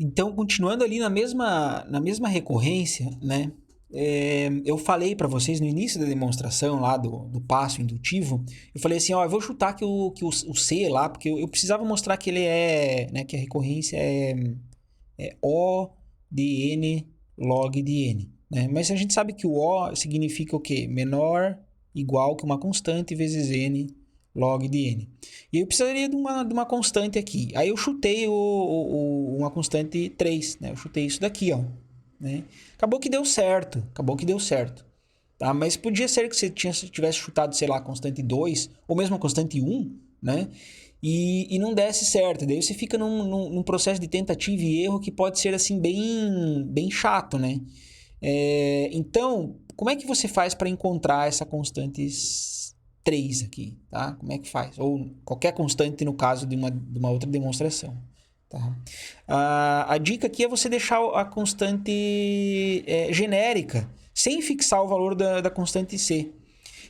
Então, continuando ali na mesma recorrência, né? Eu falei para vocês no início da demonstração lá do passo indutivo, eu falei assim, ó, eu vou chutar que o C lá, porque eu precisava mostrar que ele né, que a recorrência é O de N log de N, né? Mas a gente sabe que o O significa o quê? Menor, igual que uma constante vezes N log de N. E eu precisaria de uma constante aqui. Aí eu chutei uma constante 3, né? Eu chutei isso daqui, ó. Né? Acabou que deu certo. Tá? Mas podia ser que você tivesse chutado, sei lá, a constante 2, ou mesmo a constante 1, né? E não desse certo. Daí você fica num processo de tentativa e erro que pode ser, assim, bem chato, né? Então, como é que você faz para encontrar essa constante 3 aqui, tá? Como é que faz? Ou qualquer constante no caso de uma outra demonstração. Tá? A dica aqui é você deixar a constante genérica, sem fixar o valor da constante C.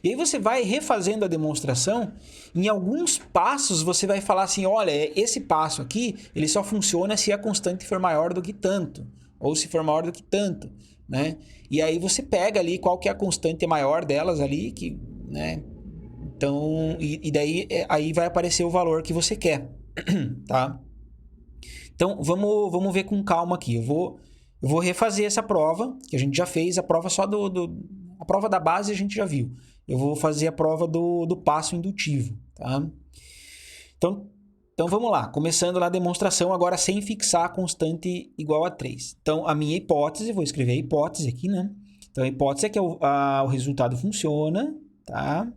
E aí você vai refazendo a demonstração, em alguns passos você vai falar assim, olha, esse passo aqui, ele só funciona se a constante for maior do que tanto, ou se for maior do que tanto, né? E aí você pega ali qual que é a constante maior delas ali, que, né? Então, e daí aí vai aparecer o valor que você quer, tá? Então, vamos ver com calma aqui. Eu vou refazer essa prova, que a gente já fez, a prova só a prova da base a gente já viu. Eu vou fazer a prova do passo indutivo, tá? Então vamos lá, começando lá a demonstração, agora sem fixar a constante igual a 3. Então, a minha hipótese, vou escrever a hipótese aqui, né? Então, a hipótese é que o resultado funciona, tá?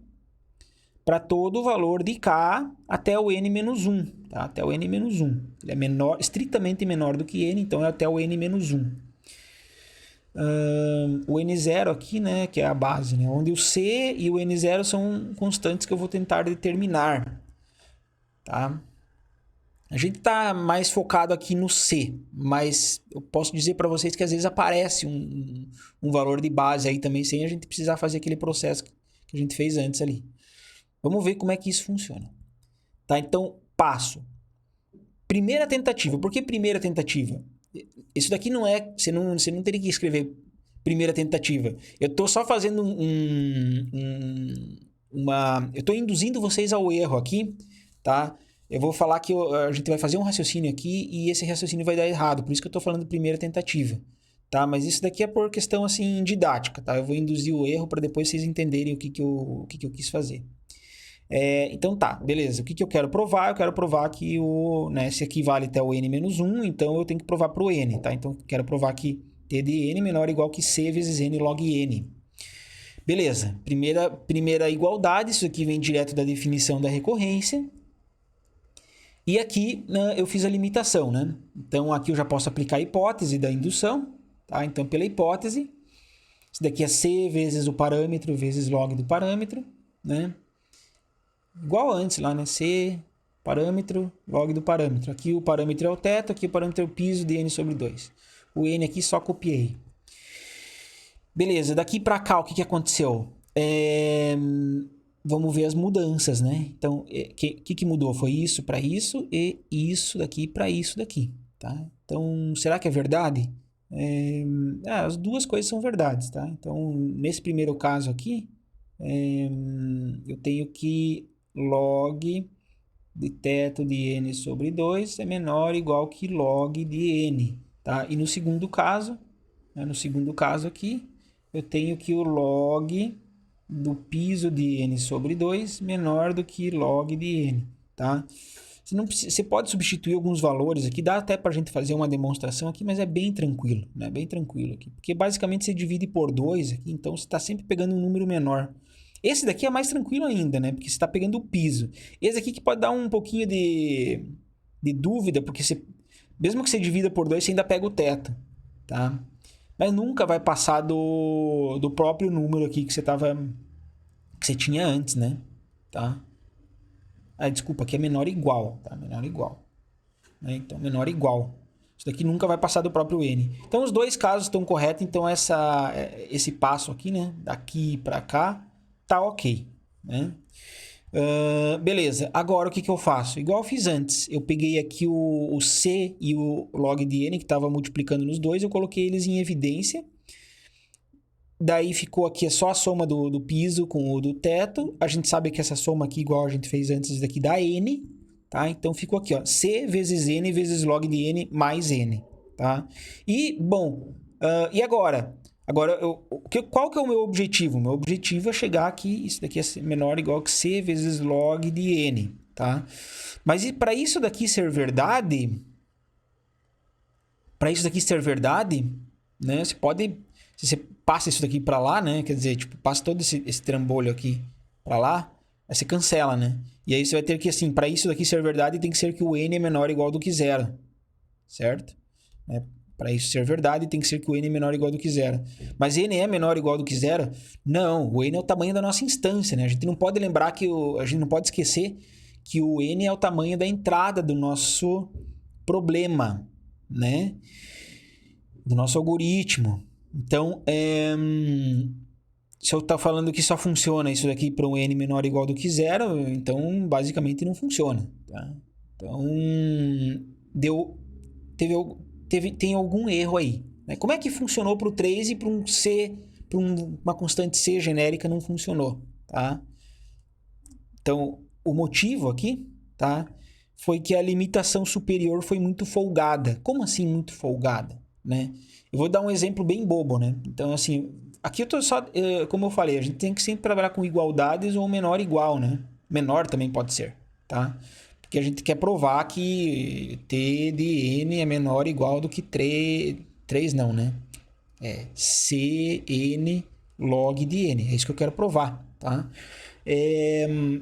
Para todo o valor de k até o n-1, tá? Até o n-1. Ele é menor, estritamente menor do que n, então é até o n-1. O n0 aqui, né, que é a base, né, onde o c e o n0 são constantes que eu vou tentar determinar, tá? A gente está mais focado aqui no c, mas eu posso dizer para vocês que às vezes aparece um valor de base aí também, sem a gente precisar fazer aquele processo que a gente fez antes ali. Vamos ver como é que isso funciona. Tá? Então, passo. Primeira tentativa. Por que primeira tentativa? Isso daqui não é... Você não teria que escrever primeira tentativa. Eu estou só fazendo eu estou induzindo vocês ao erro aqui, tá? Eu vou falar que a gente vai fazer um raciocínio aqui e esse raciocínio vai dar errado. Por isso que eu estou falando primeira tentativa. Tá? Mas isso daqui é por questão assim didática. Tá? Eu vou induzir o erro para depois vocês entenderem o que eu quis fazer. Então tá, beleza. O que eu quero provar? Eu quero provar que se aqui vale até o n-1, então eu tenho que provar para o n, tá? Então eu quero provar que t de n menor ou igual que c vezes n log n. Beleza, primeira igualdade, isso aqui vem direto da definição da recorrência. E aqui, né, eu fiz a limitação, né? Então aqui eu já posso aplicar a hipótese da indução, tá? Então pela hipótese, isso daqui é c vezes o parâmetro vezes log do parâmetro, né? Igual antes lá, né? C, parâmetro, log do parâmetro. Aqui o parâmetro é o teto, aqui o parâmetro é o piso de n sobre 2. O n aqui só copiei. Beleza, daqui para cá o que aconteceu? Vamos ver as mudanças, né? Então, o que mudou? Foi isso para isso e isso daqui para isso daqui, tá? Então, será que é verdade? As duas coisas são verdades, tá? Então, nesse primeiro caso aqui, eu tenho que log de teto de n sobre 2 é menor ou igual que log de n, tá? E no segundo caso, aqui, eu tenho que o log do piso de n sobre 2 menor do que log de n, tá? Você pode substituir alguns valores aqui, dá até para a gente fazer uma demonstração aqui, mas é bem tranquilo, né? Bem tranquilo aqui, porque basicamente você divide por 2 aqui, então você está sempre pegando um número menor. Esse daqui é mais tranquilo ainda, né? Porque você está pegando o piso. Esse aqui que pode dar um pouquinho de dúvida, porque mesmo que você divida por 2, você ainda pega o teto, tá? Mas nunca vai passar do próprio número aqui que você tinha antes, né? Tá? Desculpa, aqui é menor ou igual, tá? Menor ou igual. Né? Então, menor ou igual. Isso daqui nunca vai passar do próprio n. Então, os dois casos estão corretos. Então, esse passo aqui, né? Daqui para cá, tá ok, né? Beleza, agora o que eu faço? Igual eu fiz antes, eu peguei aqui o C e o log de N que estava multiplicando nos dois, eu coloquei eles em evidência. Daí ficou aqui só a soma do piso com o do teto. A gente sabe que essa soma aqui, igual a gente fez antes daqui, dá N, tá? Então ficou aqui, ó, C vezes N vezes log de N mais N, tá? E, bom, e agora? Agora, qual que é o meu objetivo? Meu objetivo é chegar aqui, isso daqui é menor ou igual que C vezes log de N, tá? Mas para isso daqui ser verdade, né? Você pode, se você passa isso daqui para lá, né? Quer dizer, tipo, passa todo esse trambolho aqui para lá, aí você cancela, né? E aí você vai ter que, assim, para isso daqui ser verdade, tem que ser que o N é menor ou igual do que zero, certo? Né? Para isso ser verdade, tem que ser que o N é menor ou igual do que zero. Mas N é menor ou igual do que zero? Não, o N é o tamanho da nossa instância, né? A gente não pode lembrar que a gente não pode esquecer que o N é o tamanho da entrada do nosso problema, né? Do nosso algoritmo. Então, se eu estou falando que só funciona isso daqui para um N menor ou igual do que zero, então basicamente não funciona, tá? Então, tem algum erro aí, né? Como é que funcionou para o 3 e para um C, para uma constante C genérica não funcionou, tá? Então, o motivo aqui, tá? Foi que a limitação superior foi muito folgada. Como assim muito folgada, né? Eu vou dar um exemplo bem bobo, né? Então, assim, aqui eu tô só, como eu falei, a gente tem que sempre trabalhar com igualdades ou menor igual, né? Menor também pode ser, tá? Porque a gente quer provar que T de N é menor ou igual do que 3 não, né? É Cn log de N. É isso que eu quero provar, tá?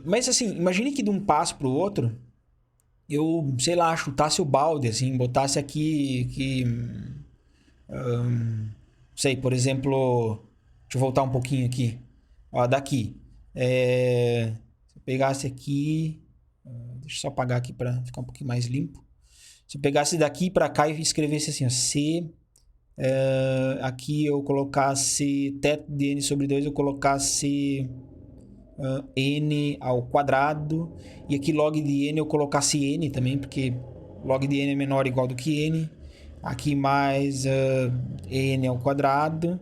Mas assim, imagine que de um passo para o outro, eu, sei lá, chutasse o balde, assim, botasse aqui, sei, por exemplo, deixa eu voltar um pouquinho aqui, ó, daqui, se eu pegasse aqui, deixa eu só apagar aqui para ficar um pouquinho mais limpo, se eu pegasse daqui para cá e escrevesse assim, ó, C, aqui eu colocasse teto de N sobre 2, eu colocasse N ao quadrado, e aqui log de N eu colocasse N também, porque log de N é menor ou igual do que N, aqui mais N ao quadrado,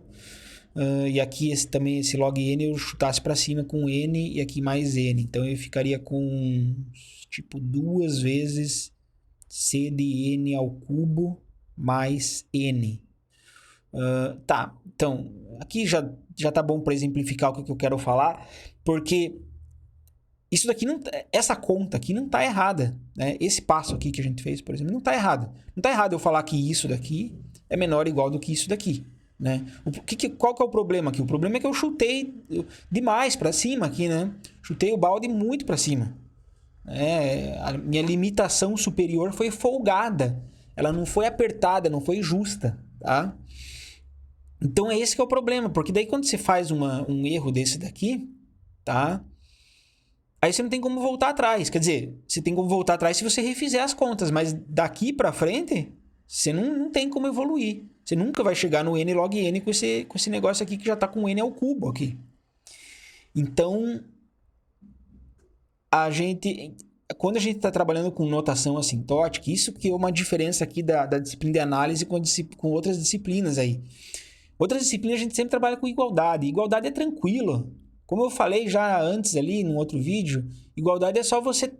e aqui também esse log N eu chutasse para cima com N, e aqui mais N, então eu ficaria com tipo 2 vezes C de N ao cubo mais N. Tá, então aqui já tá bom para exemplificar o que eu quero falar, porque isso daqui não, essa conta aqui não tá errada, né? Esse passo aqui que a gente fez, por exemplo, não tá errado. Não tá errado eu falar que isso daqui é menor ou igual do que isso daqui, né? Qual que é o problema aqui? O problema é que eu chutei demais para cima aqui, né? Chutei o balde muito para cima. A minha limitação superior foi folgada. Ela não foi apertada, não foi justa, tá? Então é esse que é o problema, porque daí quando você faz um erro desse daqui, tá? Aí você não tem como voltar atrás. Quer dizer, você tem como voltar atrás se você refizer as contas, mas daqui para frente, você não tem como evoluir. Você nunca vai chegar no n log n com esse negócio aqui que já está com n ao cubo aqui. Então, quando a gente está trabalhando com notação assintótica, isso que é uma diferença aqui da disciplina de análise com outras disciplinas aí. Outras disciplinas a gente sempre trabalha com igualdade. Igualdade é tranquilo. Como eu falei já antes ali, num outro vídeo, igualdade é só você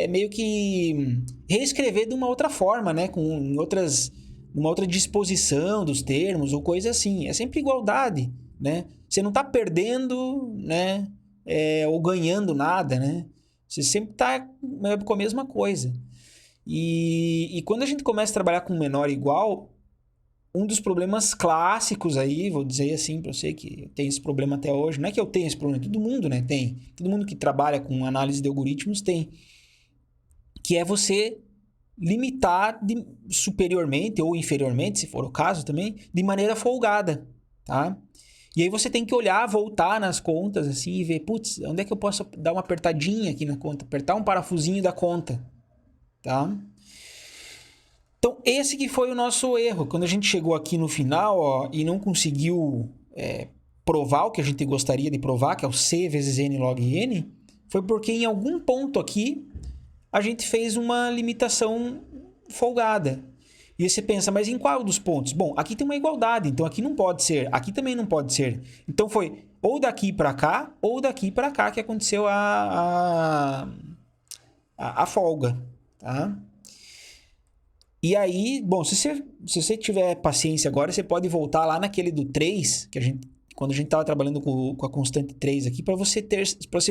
meio que reescrever de uma outra forma, né? Uma outra disposição dos termos ou coisa assim. É sempre igualdade, né? Você não está perdendo, né? Ou ganhando nada, né? Você sempre está com a mesma coisa. E quando a gente começa a trabalhar com menor e igual, um dos problemas clássicos aí, vou dizer assim para você que tem esse problema até hoje, não é que eu tenho esse problema, todo mundo, né, tem. Todo mundo que trabalha com análise de algoritmos tem. Que é você limitar superiormente ou inferiormente, se for o caso também, de maneira folgada, tá? E aí você tem que olhar, voltar nas contas assim e ver, putz, onde é que eu posso dar uma apertadinha aqui na conta, apertar um parafusinho da conta, tá? Então, esse que foi o nosso erro. Quando a gente chegou aqui no final, ó, e não conseguiu provar o que a gente gostaria de provar, que é o C vezes N log N, foi porque em algum ponto aqui a gente fez uma limitação folgada. E aí você pensa, mas em qual dos pontos? Bom, aqui tem uma igualdade, então aqui não pode ser, aqui também não pode ser. Então foi ou daqui para cá ou daqui para cá que aconteceu a folga, tá? E aí, bom, se você tiver paciência agora, você pode voltar lá naquele do 3, que quando a gente estava trabalhando com a constante 3 aqui, para você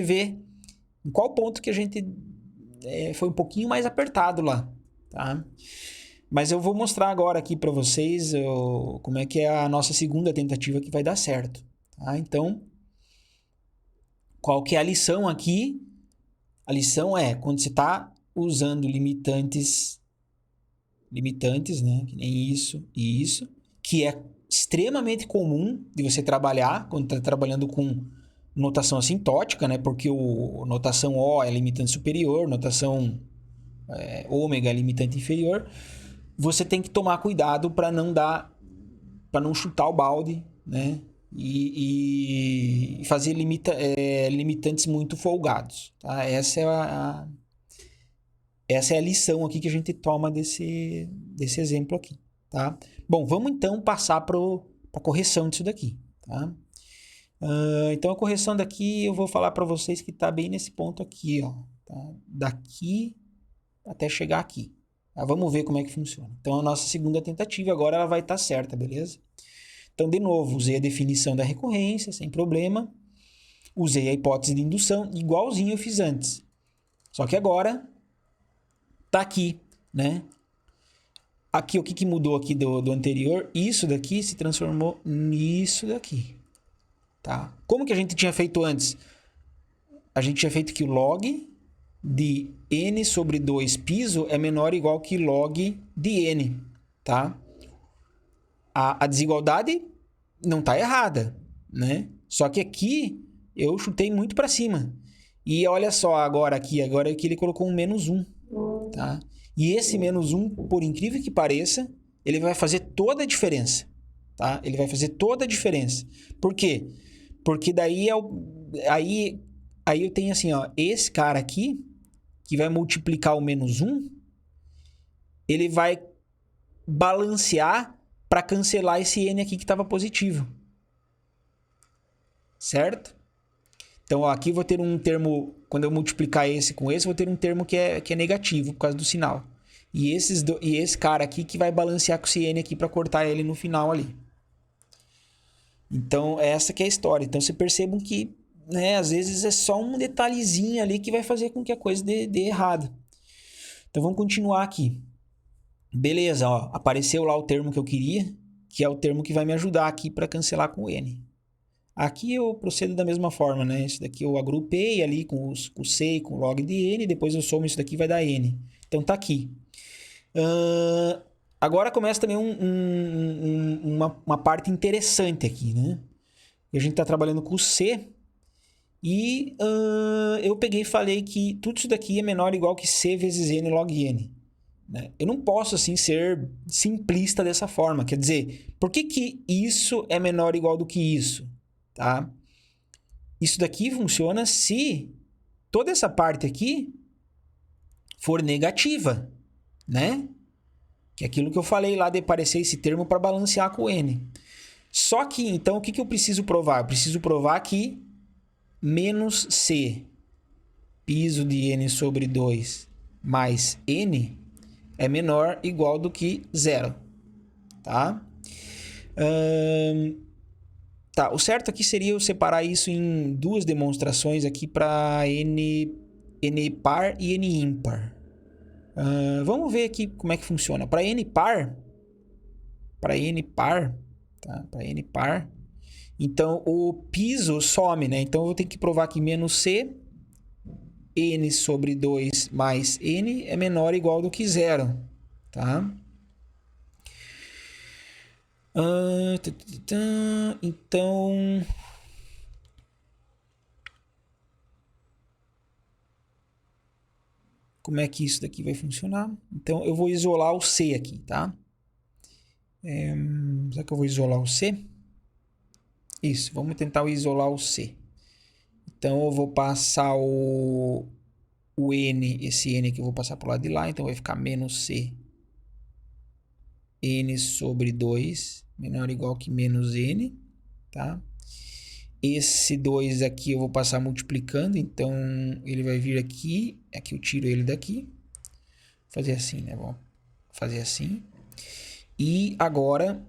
ver em qual ponto que a gente foi um pouquinho mais apertado lá, tá? Mas eu vou mostrar agora aqui para vocês como é que é a nossa segunda tentativa que vai dar certo, tá? Então, qual que é a lição aqui? A lição é quando você está usando limitantes, né? Que nem isso e isso, que é extremamente comum de você trabalhar quando está trabalhando com notação assintótica, né? Porque notação O é limitante superior, notação ômega é limitante inferior. Você tem que tomar cuidado para não chutar o balde, né? E fazer limitantes muito folgados, tá? Essa é a lição aqui que a gente toma desse exemplo aqui, tá? Bom, vamos então passar para a correção disso daqui, tá? Então a correção daqui eu vou falar para vocês que está bem nesse ponto aqui, ó, tá? Daqui até chegar aqui. Tá? Vamos ver como é que funciona. Então a nossa segunda tentativa agora ela vai estar certa, beleza? Então de novo, usei a definição da recorrência, sem problema. Usei a hipótese de indução, igualzinho eu fiz antes. Só que agora tá aqui, né? Aqui, o que mudou aqui do anterior? Isso daqui se transformou nisso daqui, tá? Como que a gente tinha feito antes? A gente tinha feito que o log de n sobre 2 piso é menor ou igual que log de n, tá? A desigualdade não tá errada, né? Só que aqui eu chutei muito para cima. E olha só agora aqui ele colocou um -1, tá? E esse -1, por incrível que pareça, ele vai fazer toda a diferença, tá? Ele vai fazer toda a diferença. Por quê? Porque daí aí eu tenho assim, ó, esse cara aqui que vai multiplicar o -1, ele vai balancear para cancelar esse n aqui que estava positivo, certo? Então, ó, aqui eu vou ter um termo, quando eu multiplicar esse com esse, eu vou ter um termo que é negativo por causa do sinal. E esse cara aqui que vai balancear com esse n aqui para cortar ele no final ali. Então, essa que é a história. Então, vocês percebam que, né, às vezes é só um detalhezinho ali que vai fazer com que a coisa dê errado. Então, vamos continuar aqui. Beleza, ó, apareceu lá o termo que eu queria, que é o termo que vai me ajudar aqui para cancelar com o n. Aqui eu procedo da mesma forma, né? Isso daqui eu agrupei ali com o C e com o log de n, depois eu somo isso daqui e vai dar n. Então tá aqui. Agora começa também uma parte interessante aqui, né? A gente está trabalhando com o C e eu peguei e falei que tudo isso daqui é menor ou igual que C vezes n log n. Né? Eu não posso assim ser simplista dessa forma. Quer dizer, por que isso é menor ou igual do que isso? Tá? Isso daqui funciona se toda essa parte aqui for negativa, né? Que é aquilo que eu falei lá de aparecer esse termo para balancear com o n. Só que, então, o que eu preciso provar? Eu preciso provar que menos c piso de n sobre 2 mais n é menor ou igual do que 0. Tá? Tá, o certo aqui seria eu separar isso em duas demonstrações aqui para n par e n ímpar. Vamos ver aqui como é que funciona. Para n par, tá? Para n par, então o piso some, né? Então eu vou ter que provar que menos c, n sobre 2 mais n é menor ou igual do que 0, tá? Então, como é que isso daqui vai funcionar? Então, eu vou isolar o C aqui, tá? Será que eu vou isolar o C? Isso, vamos tentar isolar o C. Então eu vou passar o n, esse n aqui eu vou passar pro lado de lá, então vai ficar menos c n sobre 2 menor ou igual que menos n, tá? Esse 2 aqui eu vou passar multiplicando, então ele vai vir aqui, aqui eu tiro ele daqui, vou fazer assim, né? Vou fazer assim. E agora,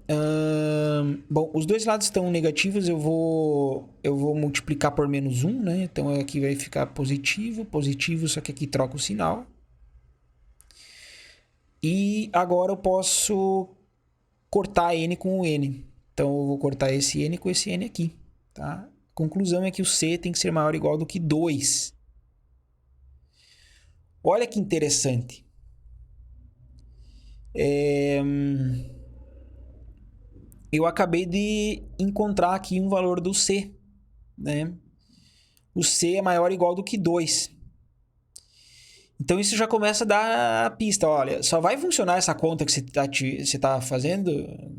bom, os dois lados estão negativos, eu vou multiplicar por menos 1, né? Então aqui vai ficar positivo, positivo, só que aqui troca o sinal. E agora eu posso cortar n com o n. Então eu vou cortar esse n com esse n aqui, tá? A conclusão é que o c tem que ser maior ou igual do que 2. Olha que interessante. Eu acabei de encontrar aqui um valor do c, né? O c é maior ou igual do que 2. Então isso já começa a dar a pista. Olha, só vai funcionar essa conta que você tá fazendo,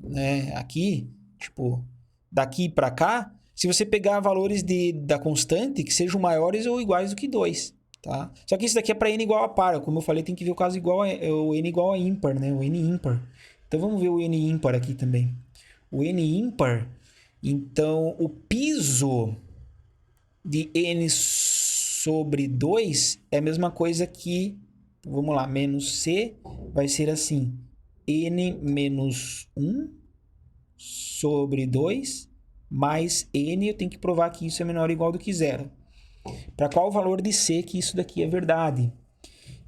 né, aqui, tipo, daqui para cá, se você pegar valores da constante que sejam maiores ou iguais do que 2, tá? Só que isso daqui é para n igual a par. Como eu falei, tem que ver o caso igual o n igual a ímpar, né? O n ímpar. Então vamos ver o n ímpar aqui também. O n ímpar, então o piso de n sobre 2 é a mesma coisa que, vamos lá, menos c vai ser assim, n menos 1 sobre 2 mais n, eu tenho que provar que isso é menor ou igual do que zero. Para qual valor de c que isso daqui é verdade?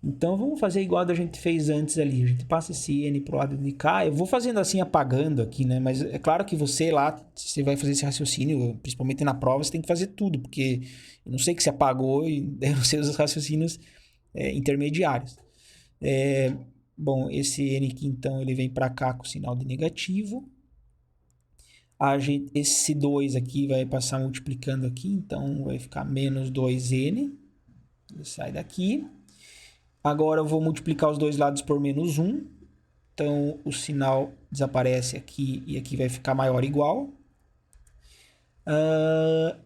Então vamos fazer igual a gente fez antes ali. A gente passa esse n pro lado de cá. Eu vou fazendo assim, apagando aqui, né? Mas é claro que você lá, você vai fazer esse raciocínio, principalmente na prova, você tem que fazer tudo, porque eu não sei que você apagou e eu não sei os raciocínios intermediários. Bom, esse n aqui, então, ele vem para cá com sinal de negativo. Esse 2 aqui vai passar multiplicando aqui, então vai ficar menos 2n. Ele sai daqui. Agora eu vou multiplicar os dois lados por menos 1. Então o sinal desaparece aqui e aqui vai ficar maior ou igual.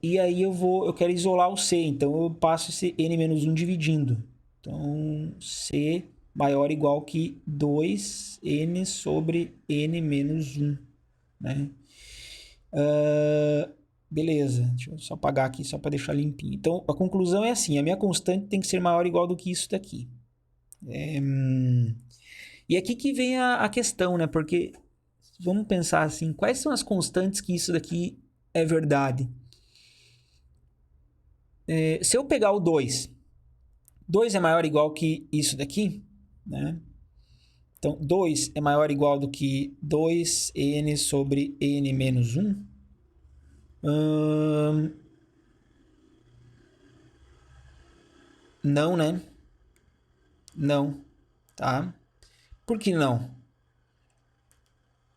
E aí eu quero isolar o c. Então eu passo esse n menos 1 dividindo. Então c maior ou igual que 2n sobre n menos 1. Né? Beleza, deixa eu só apagar aqui só para deixar limpinho. Então a conclusão é assim: a minha constante tem que ser maior ou igual do que isso daqui. E aqui que vem a questão, né? Porque vamos pensar assim, quais são as constantes que isso daqui é verdade? Se eu pegar o 2, 2 é maior ou igual que isso daqui, né? Então, 2 é maior ou igual do que 2n sobre n menos 1. Não, né? Não, tá? Por que não?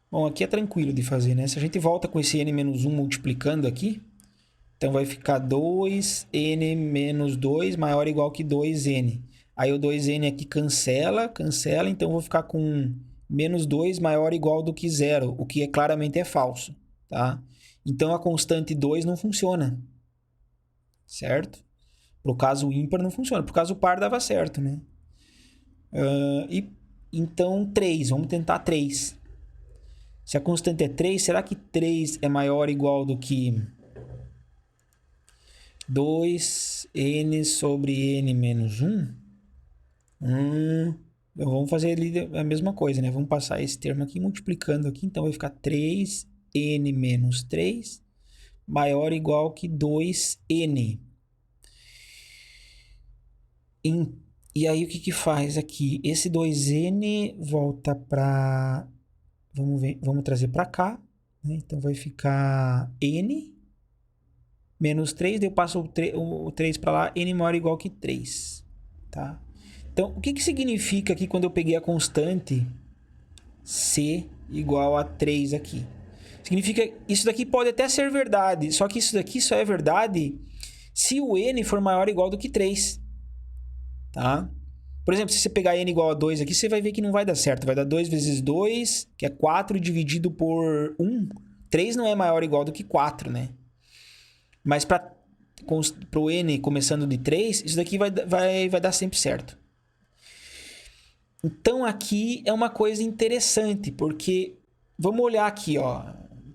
Bom, aqui é tranquilo de fazer, né? Se a gente volta com esse n menos 1 multiplicando aqui, então vai ficar 2n menos 2 maior ou igual que 2n. Aí o 2n aqui cancela, então eu vou ficar com menos 2 maior ou igual do que zero, o que claramente é falso, tá? Então a constante 2 não funciona, certo? Pro caso ímpar não funciona, pro caso par dava certo, né? Então 3, vamos tentar 3. Se a constante é 3, será que 3 é maior ou igual do que 2n sobre n menos 1? Então vamos fazer ali a mesma coisa, né? Vamos passar esse termo aqui multiplicando aqui. Então vai ficar 3n menos 3 maior ou igual que 2n. E aí o que faz aqui? Esse 2n volta para... Vamos trazer para cá. Né? Então vai ficar n menos 3. Daí eu passo o 3 para lá. N maior ou igual que 3. Tá? Então o que significa aqui quando eu peguei a constante c igual a 3 aqui? Significa isso daqui pode até ser verdade. Só que isso daqui só é verdade se o n for maior ou igual do que 3. Tá? Por exemplo, se você pegar n igual a 2 aqui, você vai ver que não vai dar certo. Vai dar 2 vezes 2, que é 4, dividido por 1. 3 não é maior ou igual do que 4, né? Mas para pro n começando de 3, isso daqui vai dar sempre certo. Então aqui é uma coisa interessante, porque vamos olhar aqui, ó.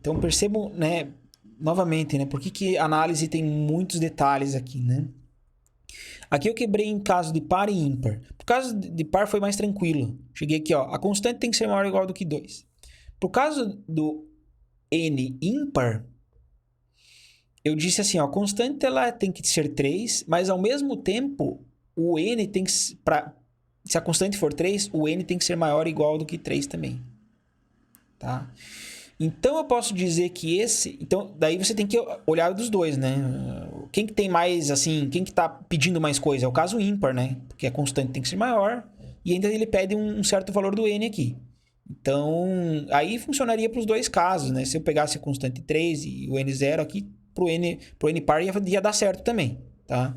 Então percebam, né, novamente, né, por que a análise tem muitos detalhes aqui, né? Aqui eu quebrei em caso de par e ímpar. Por caso de par foi mais tranquilo. Cheguei aqui, ó, a constante tem que ser maior ou igual do que 2. Por caso do n ímpar, eu disse assim, ó, a constante ela tem que ser 3, mas ao mesmo tempo o n tem que se a constante for 3, o n tem que ser maior ou igual do que 3 também. Tá? Então eu posso dizer que então daí você tem que olhar dos dois, né? Quem que tem mais assim, quem que tá pedindo mais coisa? É o caso ímpar, né? Porque a constante tem que ser maior e ainda ele pede um certo valor do n aqui. Então, aí funcionaria para os dois casos, né? Se eu pegasse a constante 3 e o n0 aqui, pro n par ia dar certo também, tá?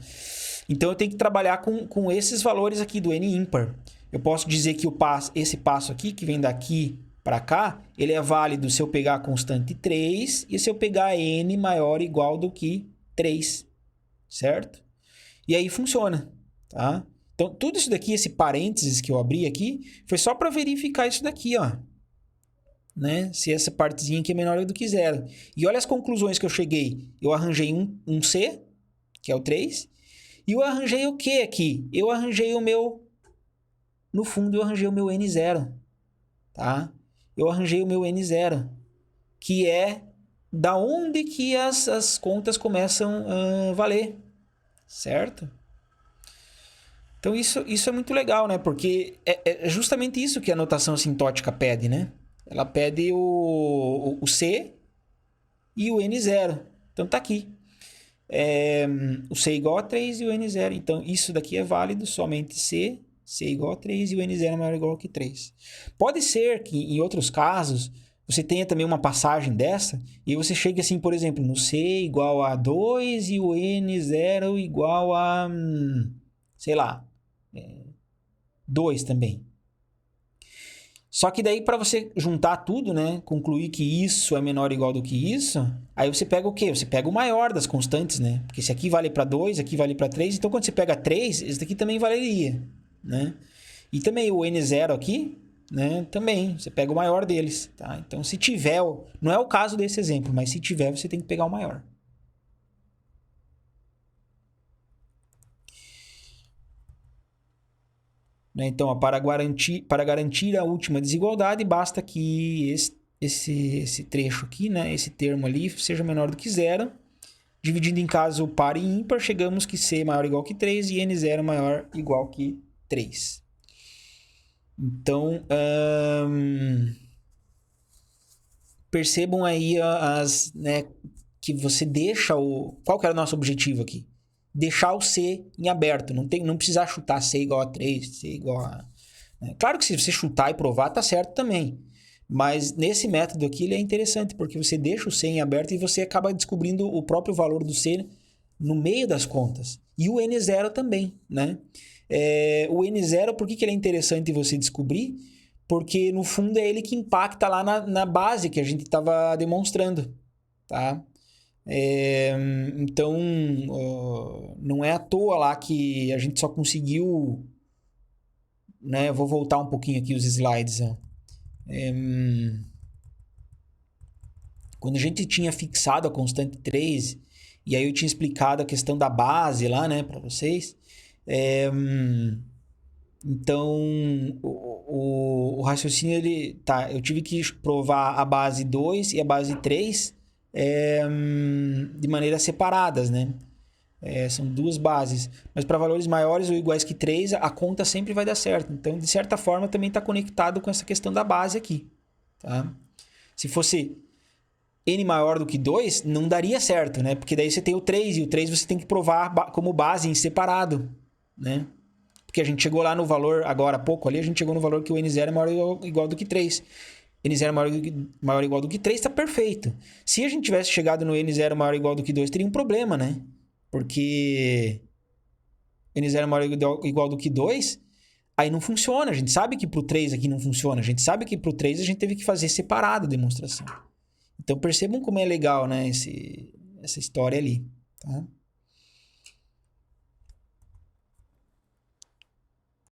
Então eu tenho que trabalhar com esses valores aqui do n ímpar. Eu posso dizer que esse passo aqui, que vem daqui para cá, ele é válido se eu pegar a constante 3 e se eu pegar n maior ou igual do que 3, certo? E aí funciona, tá? Então, tudo isso daqui, esse parênteses que eu abri aqui, foi só para verificar isso daqui, ó. Né? Se essa partezinha aqui é menor do que 0. E olha as conclusões que eu cheguei. Eu arranjei um C, que é o 3, e eu arranjei o que aqui? Eu arranjei o meu... No fundo, eu arranjei o meu N0, tá? Eu arranjei o meu N0, que é da onde que as contas começam a valer, certo? Então isso é muito legal, né? Porque é justamente isso que a notação assintótica pede, né? Ela pede o C e o N0. Então tá aqui. O C igual a 3 e o N0. Então isso daqui é válido somente C igual a 3 e o N0 é maior ou igual que 3. Pode ser que em outros casos você tenha também uma passagem dessa e você chegue assim, por exemplo, no C igual a 2 e o N0 igual a, sei lá, 2 também. Só que daí para você juntar tudo, né, concluir que isso é menor ou igual do que isso, aí você pega o quê? Você pega o maior das constantes, né? Porque se aqui vale para 2, aqui vale para 3, então quando você pega 3, esse daqui também valeria, né? E também o N0 aqui, né, também, você pega o maior deles, tá? Então se tiver, não é o caso desse exemplo, mas se tiver, você tem que pegar o maior. Então, para garantir a última desigualdade, basta que esse trecho aqui, né, esse termo ali, seja menor do que 0. Dividindo em caso par e ímpar, chegamos que C maior ou igual que 3 e N0 maior ou igual que 3. Então, percebam aí né, que você deixa Qual que era o nosso objetivo aqui? Deixar o C em aberto, não precisar chutar C igual a 3, C igual a... Né? Claro que se você chutar e provar, tá certo também. Mas nesse método aqui ele é interessante, porque você deixa o C em aberto e você acaba descobrindo o próprio valor do C no meio das contas. E o N0 também, né? O N0, por que ele é interessante você descobrir? Porque no fundo é ele que impacta lá na base que a gente estava demonstrando, tá? Então, não é à toa lá que a gente só conseguiu, né? Vou voltar um pouquinho aqui os slides. Quando a gente tinha fixado a constante 3, e aí eu tinha explicado a questão da base lá, né, para vocês. Então, o raciocínio, eu tive que provar a base 2 e a base 3 de maneiras separadas, né? São duas bases. Mas para valores maiores ou iguais que 3, a conta sempre vai dar certo. Então, de certa forma, também está conectado com essa questão da base aqui. Tá? Se fosse n maior do que 2, não daria certo, né? Porque daí você tem o 3, e o 3 você tem que provar como base em separado, né? Porque a gente chegou lá no valor, agora há pouco ali, a gente chegou no valor que o N0 é maior ou igual do que 3. N0 maior ou igual do que 3 está perfeito. Se a gente tivesse chegado no N0 maior ou igual do que 2, teria um problema, né? Porque N0 maior ou igual do que 2, aí não funciona. A gente sabe que para o 3 aqui não funciona. A gente sabe que para o 3 a gente teve que fazer separado a demonstração. Então percebam como é legal, né, essa história ali. Tá?